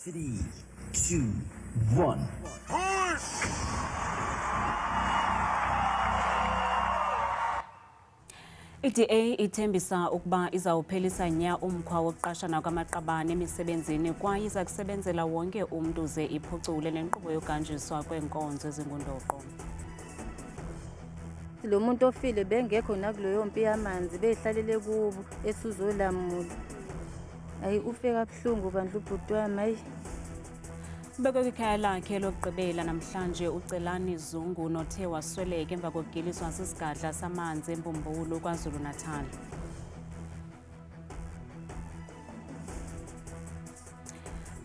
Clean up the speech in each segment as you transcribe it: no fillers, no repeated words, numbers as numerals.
3, 2, 1. I-DA ithembisa ukuba izawuphelisa nya umkhwa wokuqashana kwamaqabane emisebenzini kwaye iza kusebenzela wonke umntu ze iphucule nenkqubo yokuhanjiswa kweenkonzo ezingundoqo. Lo muntu ofile bengekho nakuloyo mpi yamanzi behlalele kubo esuzolamula. Hayi ufe kabuhlungu bandla ubhuti wami hayi. Ubekwe kwikhaya lakhe lokugqibela namhlanje uCelani Zungu nothe wasweleka emva kokugiliswa sisigadla samanzi eMbumbulu KwaZulu-Natal.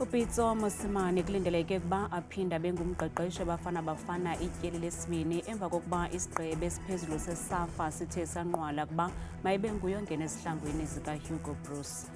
uPitso Mosimane kulindeleke ukuba aphinda bengumqeqeshi Bafana Bafana ityeli lesibini emva kokuba isigqebe esiphezulu seSAFA sithe sanqwala ukuba mayibe nguye ongena esihlangwini zikaHugo Broos.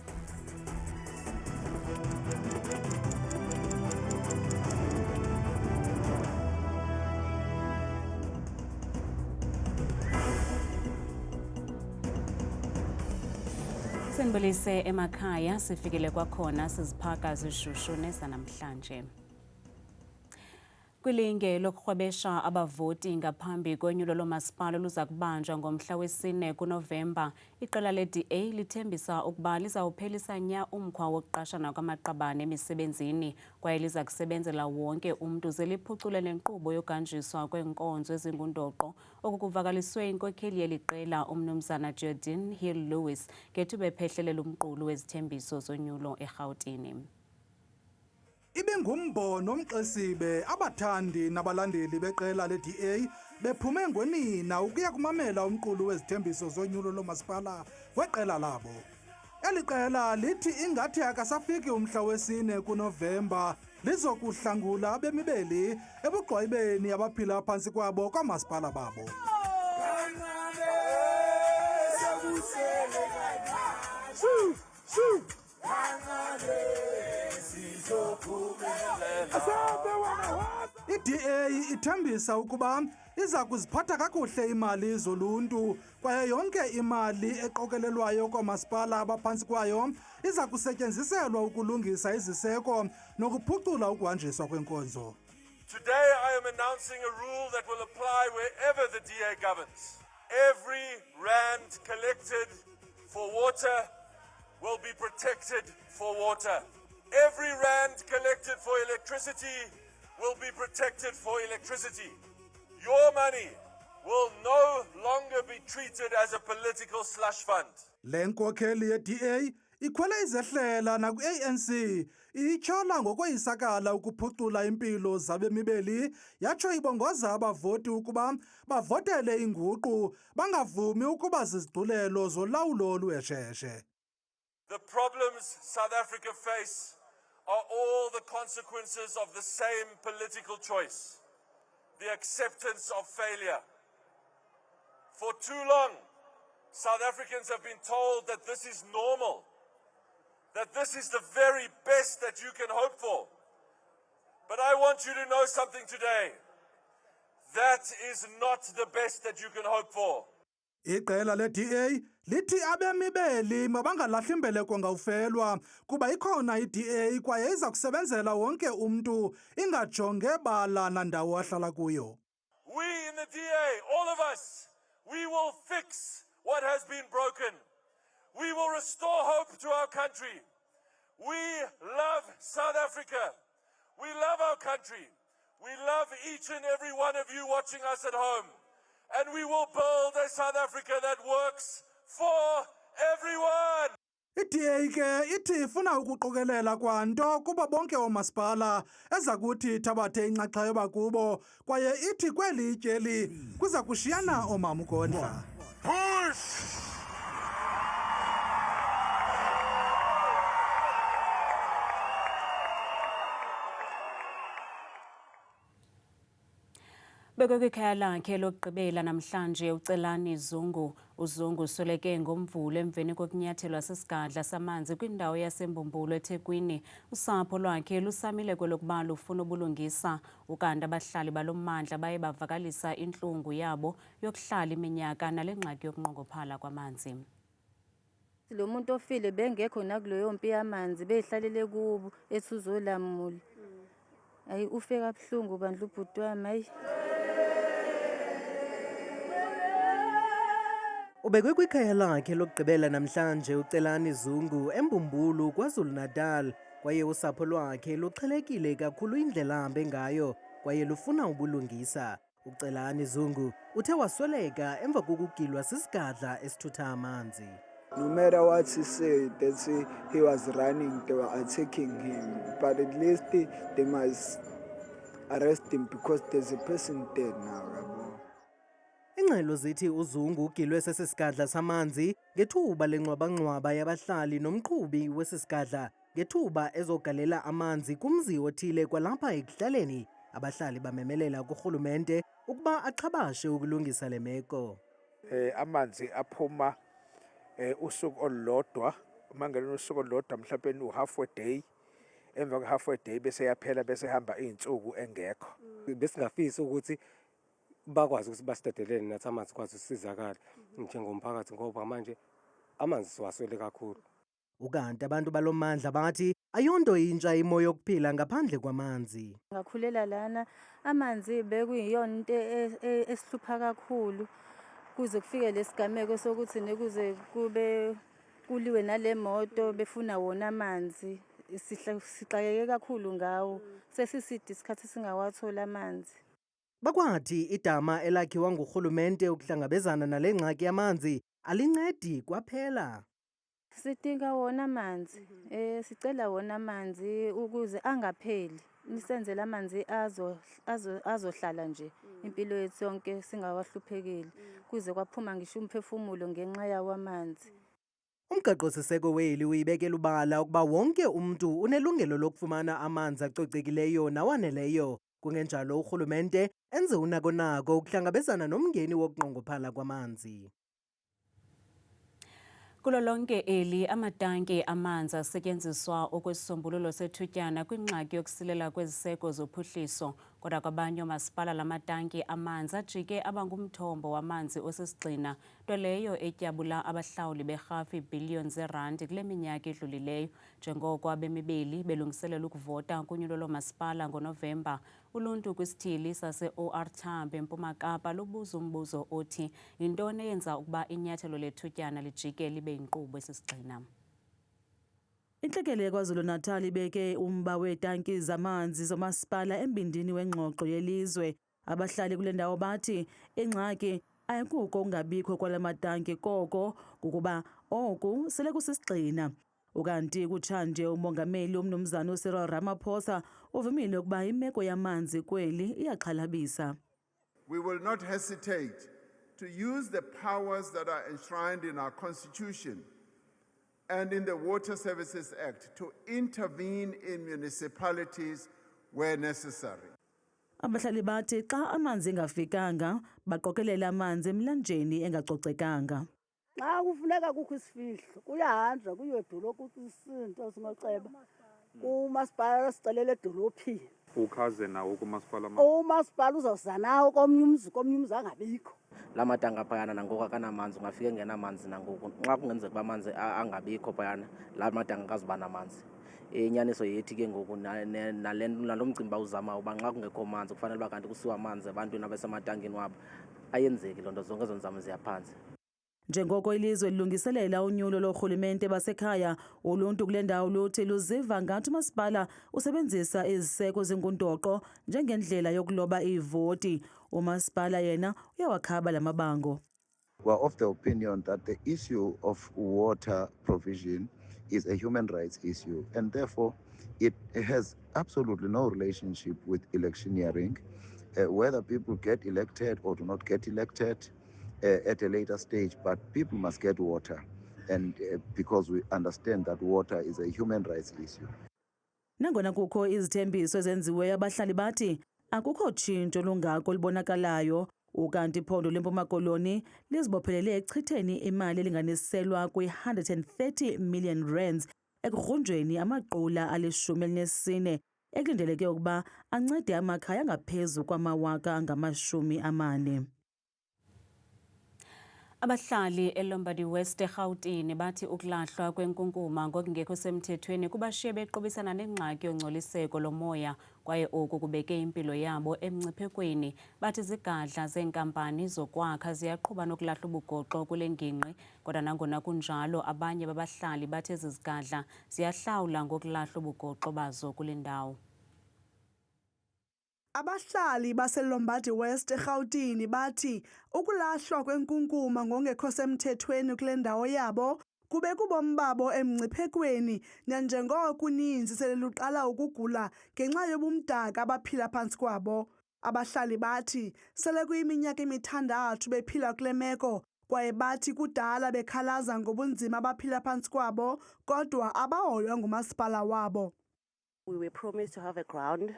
Senibulise emakhaya sifikile kwakhona siziphaka zishushu nezanamhlanje. Kwilinge lokurhwebesha abavoti ngaphambi konyulo lomasipala luza kubanjwa ngomhla wesine kuNovemba, iqela le-DA lithembisa ukuba lizawuphelisa nya umkhwa wokuqashana kwamaqabane emisebenzini kwaye liza kusebenzela wonke umntu ze liphucule nenkqubo yokuhanjiswa kweenkonzo ezingundoqo okukuvakaliswe inkokheli yeli qela umnumzana Jordan Hill Lewis ngethuba ephehlelele umqulu wezithembiso zonyulo eRhawutini. Ibengumbono omxesibe abathandi nabalandeli beqela le-DA bephume ngonina ukuya kumamela umqulu wezithembiso zonyulo lomasipala weqela labo. Eli qela lithi ingathi akasafiki umhla wesine kuNovemba lizokuhlangula abemibeli ebugqwayibeni abaphila phantsi kwabo kwamasipala babo. I-DA ithembisa ukuba iza kuziphatha kakuhle imali zoluntu kwaye yonke imali eqokelelwayo kwamasipala abaphantsi kwayo iza kusetyenziselwa ukulungisa iziseko nokuphucula ukuhanjiswa kwenkonzo. Today I am announcing a rule that will apply wherever the DA governs. Every rand collected for water will be protected for water. Every rand collected for electricity will be protected for electricity. Your money will no longer be treated as a political slush fund. Le nkokheli ye-DA ikhwele izehlela nakwi-ANC ityhola ngokweyisakala ukuphucula impilo zabemibeli yatsho ibongoza abavoti ukuba bavotele inguqu bangavumi ukuba zizigculelo zolawulo oluhesheshe. The problems South Africa face are all the consequences of the same political choice, the acceptance of failure. For too long, South Africans have been told that this is normal, that this is the very best that you can hope for. But I want you to know something today. That is not the best that you can hope for. Iqela le-DA lithi abemibeli mabangalahli imbeleko ngawufelwa kuba ikhona i-DA kwaye iza kusebenzela wonke umntu ingajonge bala nandawo ahlala kuyo. We in the DA, all of us, we will fix what has been broken. We will restore hope to our country. We love South Africa. We love our country. We love each and every one of you watching us at home. And we will build a South Africa that works for everyone. I-DA ke ithi ifuna ukuqokelela kwanto kuba bonke oomasipala eza kuthi ithabathe inxaxheba kubo kwaye ithi kweli tyeli kuza kushiyana oomama ukondla. Ubekwe kwikhaya lakhe lokugqibela namhlanje uCelani Zungu. uZungu usweleke ngoMvulo emveni kokunyathelwa sisigadla samanzi kwindawo yaseMbumbulu eThekwini. Usapho lwakhe lusamile kwelokuba lufuna ubulungisa, ukanti abahlali balo mmandla baye bavakalisa intlungu yabo yokuhlala iminyaka nale ngxaki yokunqongophala kwamanzi. Lo muntu ofile bengekho nakuleyo mpi yamanzi beyihlalele kubo ethi uzolamula. Hayi ufe kabuhlungu bandla ubhuti wami hayi. Ubekwe kwikhaya lakhe lokugqibela namhlanje uCelani Zungu eMbumbulu KwaZulu-Natal kwaye usapho lwakhe luqhelekile kakhulu indlela ahambe ngayo kwaye lufuna ubulungisa. uCelani Zungu uthe wasweleka emva kokugilwa sisigadla esithutha amanzi. No matter what he said, that he was running, they were attacking him. But at least they must arrest him because there's a person dead now. Ingxelo zithi uZungu ugilwe sesisigadla samanzi ngethuba lengcwabangcwaba yabahlali nomqhubi wesisigadla ngethuba ezogalela amanzi kumzi othile kwalapha ekuhlaleni. Abahlali bamemelela kurhulumente ukuba aqhabashe ukulungisa le meko. Amanzi aphuma usuku olulodwa, mangena usuku olulodwa mhlawumbe u-half a day, emva kwe-half a day bese yaphela bese hamba iy'nsuku engekho. Besingafisi ukuthi bakwazi ukuthi basidedelele nathi amanzi kwazi usizakala njengomphakathi ngoba manje amanzi siwaswele kakhulu. Ukanti abantu balomandla bathi ayonto intsha imo yokuphila ngaphandle kwamanzi. Ngakhulela lana amanzi bekuyiyona into esihlupha kakhulu kuze kufike lesigameko sokuthi nekuze kube kuliwe nale moto befuna wona amanzi. Sixakeke kakhulu ngawo sesiside isikhathi singawathola amanzi. Bakwathi idama elakhiwa ngurhulumente ukuhlangabezana nale ngxaki yamanzi alincedi kwaphela. Sidinga wona amanzi. Sicela wona amanzi ukuze angapheli. Nisenzele amanzi azohlala nje impilo yethu yonke singawahluphekeli kuze kwaphuma ngisho umphefumulo ngenxa yawo amanzi. Umgaqo-siseko weli uyibekela ubala ukuba wonke umuntu unelungelo lokufumana amanzi acocekileyo nawaneleyo. Kungenjalo urhulumente enze unako-nako ukuhlangabezana nomngeni wokunqongophala kwamanzi. Kulo lonke eli amatanki amanzi asetyenziswa okwesisombululo sethutyana kwingxaki yokusilela kweziseko zophuhliso. Kodwa kwabanye oomasipala la matanki amanzi ajike abangumthombo wamanzi osisigxina, nto leyo etyabula abahlawuli berhafu iibhiliyoni zeerandi kule minyaka edlulileyo. Njengoko abemibeli belungiselela ukuvota kunyulo loomasipala ngoNovemba, uluntu kwisithili sase-OR Tambo eMpuma Kapa lubuza umbuzo othi yintoni eyenza ukuba inyathelo lethutyana lijike libe yinkqubo esisigxina. Intlekele yaKwaZulu-Natal ibeke umba weetanki zamanzi zomasipala embindini wengxoxo yelizwe. Abahlali kule ndawo bathi ingxaki ayikuko ungabikho kwala matanki koko kukuba oku sele kusisigxina. Ukanti kutshanje umongameli umnumzana uCyril Ramaphosa uvumile ukuba imeko yamanzi kweli iyaxhalabisa. We will not hesitate to use the powers that are enshrined in our Constitution and in the Water Services Act to intervene in municipalities where necessary. Abahlali bathi xa amanzi engafikanga baqokelela amanzi emlanjeni engacocekanga. Xa kufuneka kukho isifihlo kuyahanjwa kuyodolophu isinto singoceba umasipala sicelele edolophini. Ukhaze nawo kumasipala umasipala uzawuza nawo komnye umzi angabikho. La matanga phayana nangoku akanamanzi ungafika engenamanzi nangoku nxa kungenzeka uba amanzi angabikho phayana la matanga akazuba namanzi. Inyaniso yethi ke ngoku nalo mcimba uzamayo uba nxa kungekho manzi kufanele uba kanti kusiwa amanzi ebantwini abasematangini wabo ayenzeki loo nto zonke ezo nzame ziyaphansi. Njengoko ilizwe lilungiselela unyulo lorhulumente basekhaya, uluntu kule ndawo luthi luziva ngathi umasipala usebenzisa iziseko zengundoqo njengendlela yokuloba ivoti. Umasipala yena uyawakhaba la mabango. We are of the opinion that the issue of water provision is a human rights issue, and therefore it has absolutely no relationship with electioneering. Whether people get elected or do not get elected at a later stage, but people must get water, and because we understand that water is a human rights issue. Nangona kukho izithembiso ezenziweyo, abahlali bathi akukho tshintsho lungako libonakalayo. Ukanti iphondo leMpuma Koloni lizibophelele ekuchitheni imali elinganiselwa kwi-130 million rands ekugrunjweni amaqula ali-14 ekulindeleke ukuba ancede amakhaya angaphezu kwama-40,000. Abahlali eLombardy West eGauteng bathi ukulahlwa kwenkunkuma ngokungekho semthethweni kubashiye beqobisana nengxaki yongcoliseko lomoya kwaye oku kubeke impilo yabo emngciphekweni. Bathi izigadla zeenkampani zokwakha ziyaqhuba nokulahla ubugoxo kule ngingqi, kodwa nangona kunjalo abanye babahlali bathi ezi zigadla ziyahlawula ngokulahla ubugoxo bazo kule ndawo. Abahlali baseLombardy West eGauteng bathi ukulahlwa kwenkunkuma ngongekho semthethweni kule ndawo yabo kube kubomi babo emngciphekweni nanjengoko uninzi sele luqala ukugula ngenxa yobumdaka abaphila phantsi kwabo. Abahlali bathi sele kuyiminyaka emithandathu bephila kule meko kwaye bathi kudala bekhalaza ngobunzima abaphila phantsi kwabo kodwa abahoywa ngumasipala wabo. We were promised to have a ground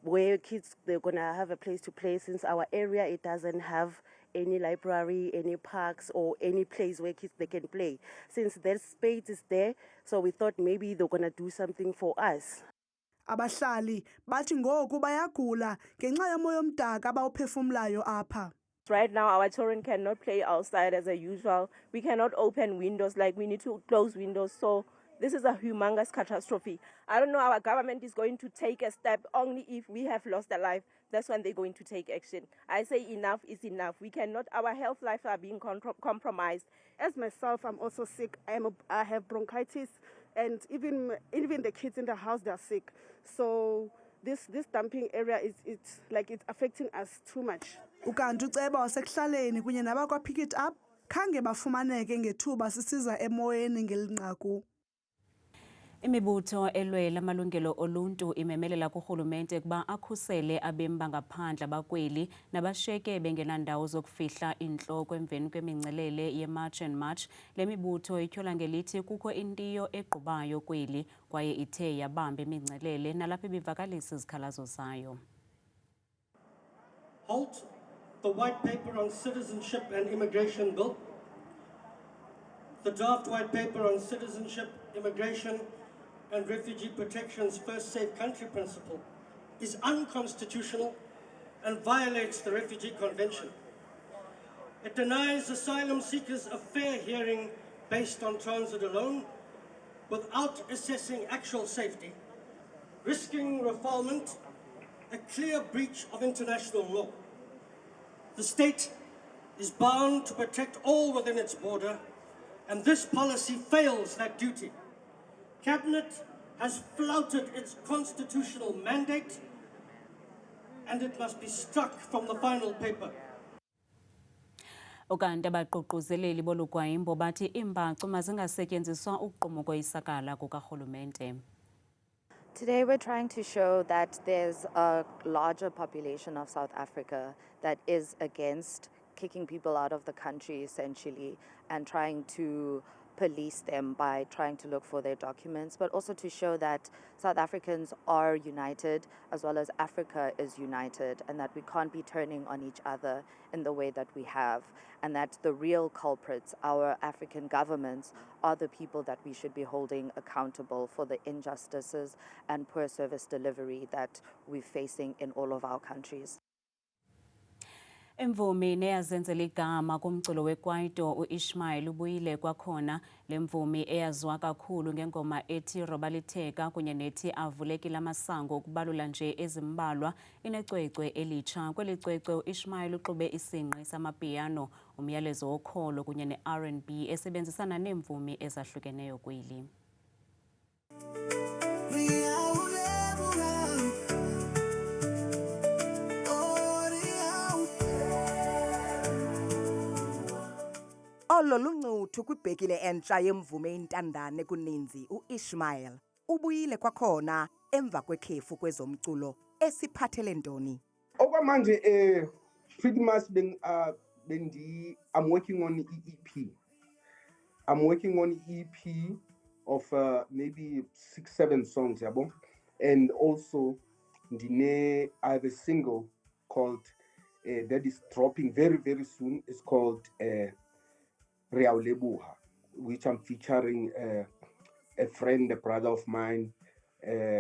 where kids, they're going to have a place to play, since our area, it doesn't have any library, any parks, or any place where kids they can play. Since that space is there, so we thought maybe they're going to do something for us. Abahlali bathi ngoku bayagula ngenxa yomoya omdaka abawuphefumlayo apha. Right now, our children cannot play outside as usual. We cannot open windows, like we need to close windows. So this is a humongous catastrophe. I don't know, our government is going to take a step only if we have lost a life. That's when they're going to take action. I say enough is enough. We cannot, our health lives are being compromised. As myself, I'm also sick. I have bronchitis, and even the kids in the house, they're sick. So this dumping area it's affecting us too much. Ukanti uceba wasekuhlaleni kunye nabakwa Pick It Up khange bafumaneke ngethuba sisiza emoyeni ngelinqaku. Imibutho elwela amalungelo oluntu imemelela kurhulumente kuba akhusele abemi bangaphandle abakweli nabashiyeke bengenandawo zokufihla intloko emveni kwemingcelele ye-March and March. Le mibutho ityhola ngelithi kukho intiyo egqubayo kweli kwaye ithe yabamba imingcelele nalapho ibivakalisa izikhalazo zayo. Halt the white paper on citizenship and immigration bill. The draft white paper on citizenship, immigration and refugee protection's first safe country principle is unconstitutional and violates the Refugee Convention. It denies asylum seekers a fair hearing based on transit alone without assessing actual safety, risking refoulement, a clear breach of international law. The state is bound to protect all within its border, and this policy fails that duty. Cabinet has flouted its constitutional mandate, and it must be struck from the final paper. Ukanti abaququzeleli bolugwayimbo bathi iimbacu mazingasetyenziswa ukuqumbuko isakala kukarhulumente. Today we're trying to show that there's a larger population of South Africa that is against kicking people out of the country essentially and trying to police them by trying to look for their documents, but also to show that South Africans are united as well as Africa is united, and that we can't be turning on each other in the way that we have, and that the real culprits, our African governments, are the people that we should be holding accountable for the injustices and poor service delivery that we're facing in all of our countries. Imvumi neyazenzela igama kumculo wekwaito uIshmael ubuyile kwakhona. Le mvumi eyaziwa kakhulu ngengoma ethi Robalitheka kunye nethi Avulekile amasango ukubalula nje ezimbalwa inecwecwe elitsha. Kweli cwecwe uIshmael uxube isingqi samapiano, umyalezo wokholo kunye ne-R&B esebenzisana neemvumi ezahlukeneyo kweli. Olo luncuthu kwibhekile entsha yemvume intandane kuninzi uIshmael ubuyile kwakhona emva kwekhefu kwezomculo esiphathele ntoni. Okwamanje pretty much I'm working on the EP. I'm working on the EP of maybe 6-7 songs, yabo. And also I have a single called that is dropping very, very soon. It's called Reaulebuha, which I'm featuring a friend, a brother of mine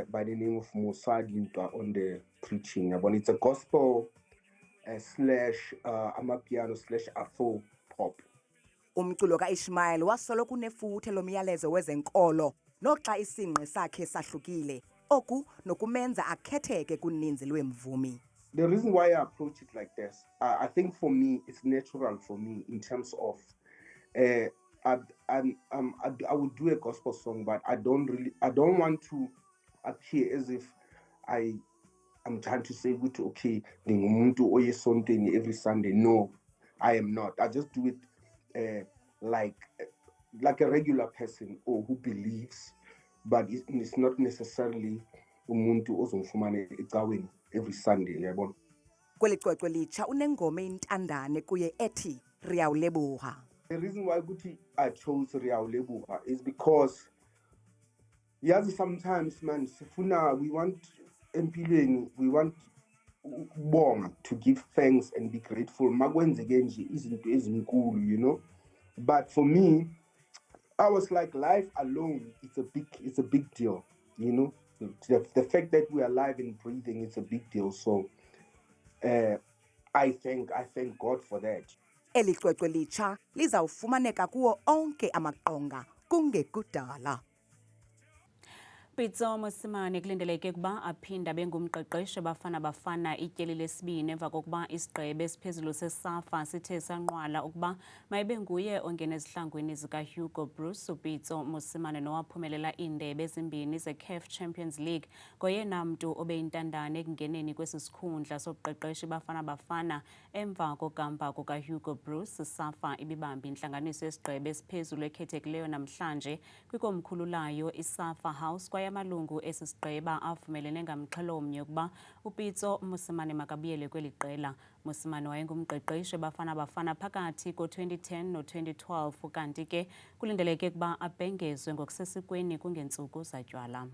by the name of Musa Dintwa on the preaching. It's a gospel slash amapiano slash afro pop. Umculo kaIshmael wasolo kunefuthe lomyalezo wezenkolo noxa isinqe sakhe sahlukile oku nokumenza akhetheke kuninzi lwemvumi. The reason why I approach it like this, I think for me, it's natural for me in terms of, I would do a gospel song, but I don't want to appear as if I'm trying to say, okay, every Sunday. No, I am not. I just do it like a regular person or who believes, but it's not necessarily umuntu ozomfumana ecaweni every Sunday, yabona. Kweli cwecwe litsha unengoma intandane kuye ethi Riyawuleboha. The reason why I chose Riyawuleboha is because sometimes man we want empilweni, we want bonga to give thanks and be grateful. Makwenzeke nje izinto ezinkulu, you know. But for me, I was like, life alone, it's a big deal, you know. The fact that we are alive and breathing is a big deal. So I thank God for that. Eli cwecwe litsha lizawufumaneka kuwo onke amaqonga kungekudala. Pitso Mosimane kulindeleke ukuba aphinda bengumqeqeshi Bafana Bafana ityeli lesibini emva kokuba isigqebe esiphezulu seSAFA sithe sanqwala ukuba mayibe nguye ongena ezihlangwini zikaHugo Bruce. uPitso Mosimane nowaphumelela iindebe ezimbini zeCAF Champions League ngoyena mntu obeyintandane ekungeneni kwesi sikhundla sobuqeqeshi Bafana Bafana emva kokuhamba kukaHugo Bruce. iSAFA ibibambe intlanganiso yesigqebe esiphezulu ekhethekileyo namhlanje kwikomkhulu layo iSAFA House amalungu esisigqeba avumelene ngamxhelomnye ukuba uPitso Mosimane makabuyele kweli qela. Mosimane wayengumqeqeshi Bafana Bafana phakathi ko-2010 no-2012 kanti ke kulindeleke ukuba abhengezwe ngokusesikweni kungeentsuku zatywala.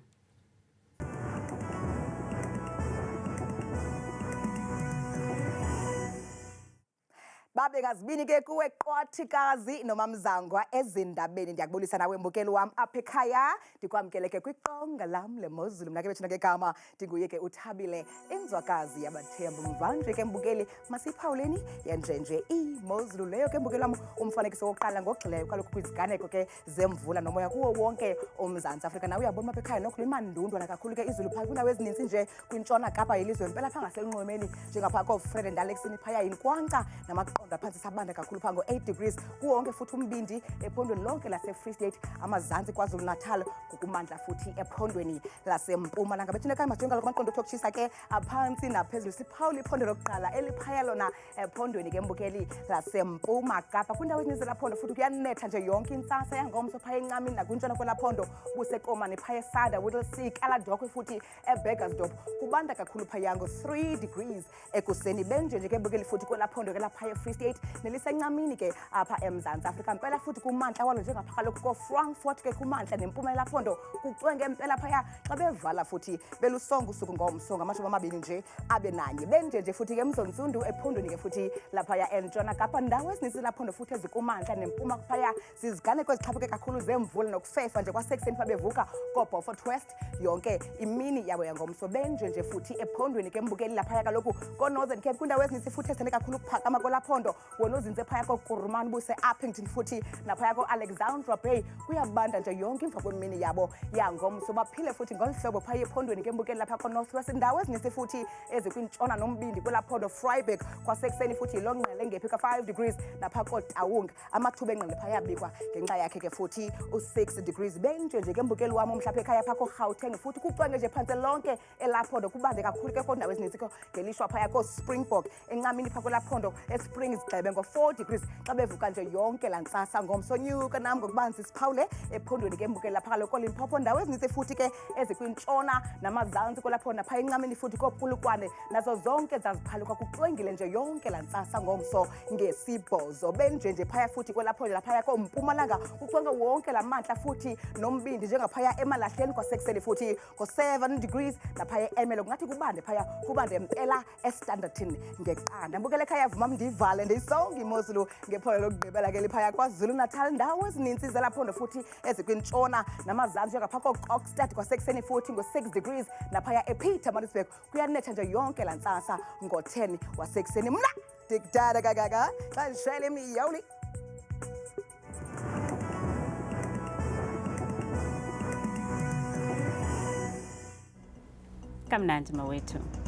Babekazibini ke kuwe Qwathikazi noMamzangwa ezindabeni. Ndiyakubulisa nawe mbukeli wam apha ekhaya. Ndikwamkele ke kwiqonga lam leMozulu. Mna ke betshina ngegama ndinguye ke uThabile inzwakazi yabathembu. Mvanje ke mbukeli masiphawuleni yenjenje iMozulu leyo ke mbukeli wam umfanekiso wokuqala ngogxileyo kaloku kwiziganeko ke zemvula nomoya kuwo wonke uMzantsi Afrika. Nawe uyabona apha ekhaya nokho limandundwana kakhulu ke izulu phaa kwindawo ezininzi nje kwintshona Kapa yelizwe impela phaa ngaselunxwemeni njengaphaa kooFred and Alex phaya yinkwankca namaqondo aphansi sabanda kakhulu phaa ngo-8 degrees kuwo wonke futhi umbindi ephondweni lonke lase-Free State amazantsi KwaZulu Natal kukumandla futhi ephondweni laseMpumalanga. Bethina ekhaya masijonga kaloku amaqondo okutshisa ke aphantsi naphezulu. Siphawula iphondo lokuqala eliphaya lona ephondweni ke mbukeli laseMpuma Kapa. Kwindawo ezininzi laphondo futhi kuyanetha nje yonke intsasa yangomso phaya encamini nakwintshona kwelaphondo busekomane phaya eSada Whittlesea Kaladokwe futhi eBurgersdorp kubanda kakhulu phaya ngo-3 degrees ekuseni. Benje ke mbukeli futhi kwelaphondo ke laphaya eFree State nelisencamini ke apha eMzantsi Afrika mpela futhi kumantla walo njengapha kaloku koFrankfurt ke kumantla nempuma elaphondo kucwenge mpela phaya xa bevala futhi belusonga usuku ngomso ngamashumi amabini nje abe nanye. Benje futhi ke Mzontsundu ephondweni ke futhi laphaya entshona Kapa ndawo ezininzi laphondo futhi ezikumantla nempuma phaya ziziganeko ezixhaphuke kakhulu zemvula nokufefa nje kwasekuseni pha bevuka koBeaufort West yonke imini yabo yangomso. Benje futhi ephondweni ke mbukeli laphaya kaloku koNorthern Cape kwindawo ezininzi futhi ezithande kakhulu ukuphakama kwelaphondo wona uzinze phaya koKuruman buse-Uppington futhi naphaya ko-Alexandra Bay kuyabanda nje yonke emva kwemini yabo yangomso. Baphile futhi ngolu hlobo phaya ephondweni ke mbukeli lapha ko-Northwest indawo ezininzi futhi ezikwintshona nombindi kwelaphondo Vryburg kwasekuseni futhi yilongqele engephi ka-5 degrees napha koTaung amathuba engqele phaya abikwa ngenxa yakhe ke futhi u-6 degrees. Benje ke mbukeli wam umhlapha ekhaya pha koGauteng futhi kucwenge nje phantse lonke elaphondo kubande kakhulu ke kondawo ezininzi ngelishwa phaya koSpringbok encamini pha kwelaphondo eSprings Gxebe ngo-4 degrees xa bevuka nje yonke laa ntsasa ngomso. Nyuka nam ngokubanzi siphawule ephondweni ke mbukeli lapha kaloku koLimpopo ndawo ezininzi futhi ke ezikwintshona namazantsi kwelaphondo napha encamini futhi koPulukwane nazo zonke zaziphalukwa kucwengile nje yonke laa ntsasa ngomso ngesibhozo. Benje phaya futhi kwelaphondo laphaya koMpumalanga kucwenge wonke laa mantla futhi nombindi njengaphaya eMalahleni kwasekuseni futhi ngo-7 degrees naphaya eErmelo kungathi kubande phaya kubande mpela eStanderton ngeqanda. Mbukele ekhaya vuma ndivale natal ndiyisonga imozulu ngephola lokugqibela ke liphaya kwaZulu Natal ndawo ezininzi zelaphondo futhi ezikwintshona namazantsi ngapha koXstad kwasekuseni futhi ngo6 degrees naphaya ePietermaritzburg kuyanetha nje yonke lantsasa ngo10 wasekuseni mna dikdada kagaga xa ndishele imiyoli Kamnandi mawethu.